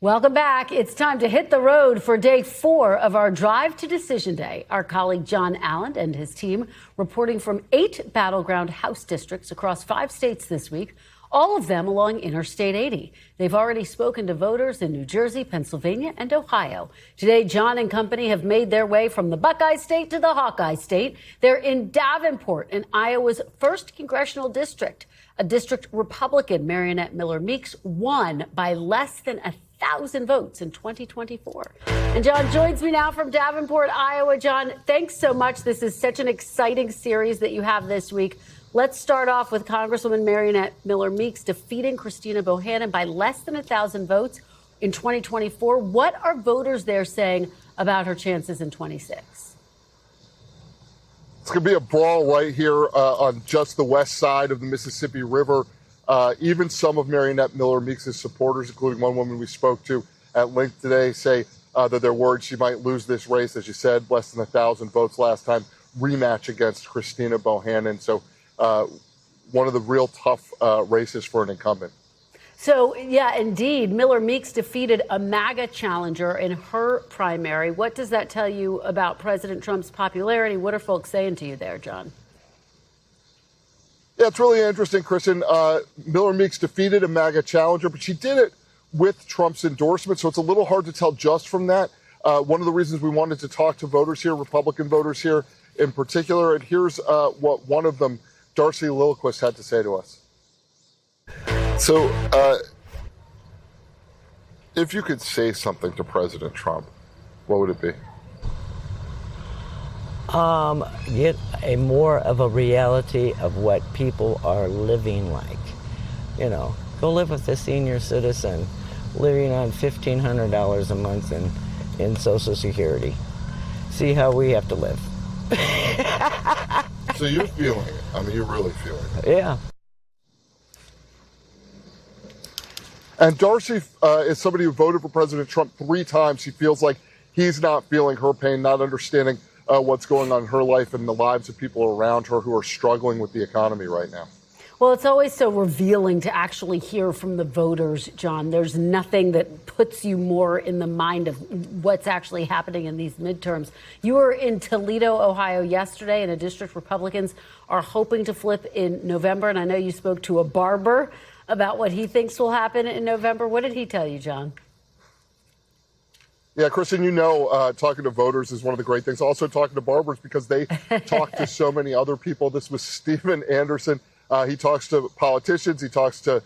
Welcome back. It's time to hit the road for day 4 of our Drive to Decision Day. Our colleague John Allen and his team reporting from 8 battleground House districts across 5 states this week, all of them along Interstate 80. They've already spoken to voters in New Jersey, Pennsylvania, and Ohio. Today, John and company have made their way from the Buckeye State to the Hawkeye State. They're in Davenport, in Iowa's 1st congressional district. A district Republican, Marionette Miller Meeks, won by less than 1,000 votes in 2024. And John joins me now from Davenport, Iowa. John, thanks so much. This is such an exciting series that you have this week. Let's start off with Congresswoman Marionette Miller Meeks defeating Christina Bohannon by less than 1,000 votes in 2024. What are voters there saying about her chances in 26? It's going to be a brawl right here on just the west side of the Mississippi River. Even some of Marionette Miller Meeks' supporters, including one woman we spoke to at length today, say that they're worried she might lose this race. As you said, less than 1,000 votes last time, rematch against Christina Bohannon. So one of the real tough races for an incumbent. So, yeah, indeed, Miller Meeks defeated a MAGA challenger in her primary. What does that tell you about President Trump's popularity? What are folks saying to you there, John? Yeah, it's really interesting, Kristen. Miller Meeks defeated a MAGA challenger, but she did it with Trump's endorsement, so it's a little hard to tell just from that. One of the reasons we wanted to talk to voters here, Republican voters here in particular, and here's what one of them, Darcy Lilliquist, had to say to us. So, if you could say something to President Trump, what would it be? Get a more of a reality of what people are living like. You know, go live with a senior citizen living on $1,500 a month in Social Security. See how we have to live. So you're feeling it. I mean, you're really feeling it. Yeah. And Darcy is somebody who voted for President Trump 3 times. She feels like he's not feeling her pain, not understanding what's going on in her life and the lives of people around her who are struggling with the economy right now. Well, it's always so revealing to actually hear from the voters, John. There's nothing that puts you more in the mind of what's actually happening in these midterms. You were in Toledo, Ohio yesterday in a district Republicans are hoping to flip in November. And I know you spoke to a barber about what he thinks will happen in November. What did he tell you, John? Yeah, Kristen, you know, talking to voters is one of the great things. Also talking to barbers because they talk to so many other people. This was Stephen Anderson. He talks to politicians. He talks to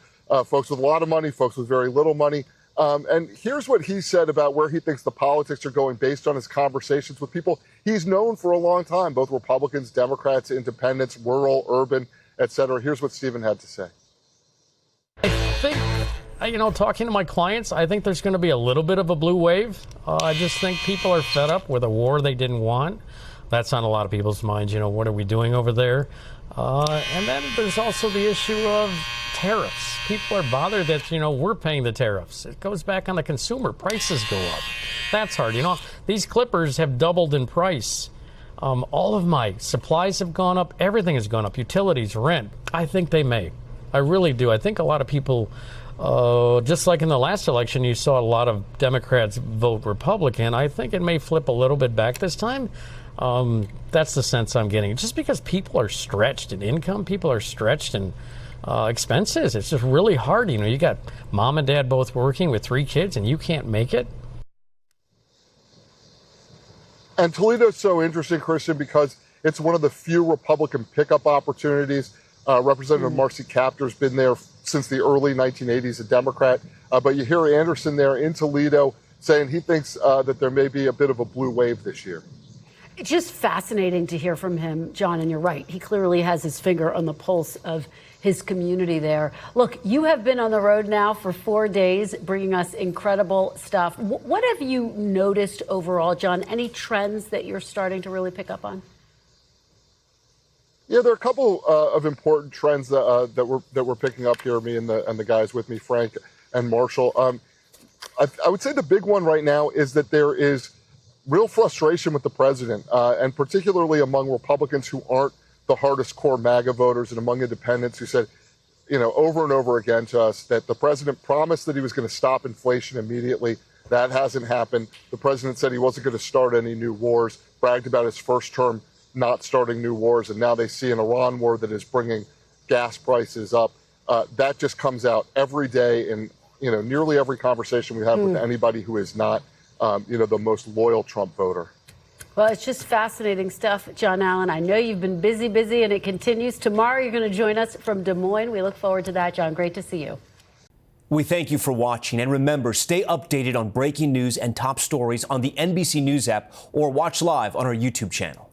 folks with a lot of money, folks with very little money. And here's what he said about where he thinks the politics are going based on his conversations with people he's known for a long time, both Republicans, Democrats, independents, rural, urban, et cetera. Here's what Stephen had to say. I think, talking to my clients, I think there's going to be a little bit of a blue wave. I just think people are fed up with a war they didn't want. That's on a lot of people's minds. What are we doing over there? And then there's also the issue of tariffs. People are bothered that, we're paying the tariffs. It goes back on the consumer. Prices go up. That's hard. These clippers have doubled in price. All of my supplies have gone up. Everything has gone up. Utilities, rent. I think they may. I really do. I think a lot of people, just like in the last election, you saw a lot of Democrats vote Republican. I think it may flip a little bit back this time. That's the sense I'm getting. Just because people are stretched in income, people are stretched in expenses. It's just really hard. You got mom and dad both working with 3 kids and you can't make it. And Toledo's so interesting, Christian, because it's one of the few Republican pickup opportunities. Representative Marcy Kaptur's been there since the early 1980s, a Democrat. But you hear Anderson there in Toledo saying he thinks that there may be a bit of a blue wave this year. It's just fascinating to hear from him, John, and you're right. He clearly has his finger on the pulse of his community there. Look, you have been on the road now for 4 days, bringing us incredible stuff. What have you noticed overall, John? Any trends that you're starting to really pick up on? Yeah, there are a couple of important trends that we're picking up here. Me and the guys with me, Frank and Marshall. I would say the big one right now is that there is real frustration with the president, and particularly among Republicans who aren't the hardest core MAGA voters, and among independents who said over and over again to us that the president promised that he was going to stop inflation immediately. That hasn't happened. The president said he wasn't going to start any new wars, bragged about his first term not starting new wars, and now they see an Iran war that is bringing gas prices up. That just comes out every day in nearly every conversation we have with anybody who is not the most loyal Trump voter. Well, it's just fascinating stuff, John Allen. I know you've been busy, and it continues. Tomorrow, you're going to join us from Des Moines. We look forward to that, John. Great to see you. We thank you for watching. And remember, stay updated on breaking news and top stories on the NBC News app or watch live on our YouTube channel.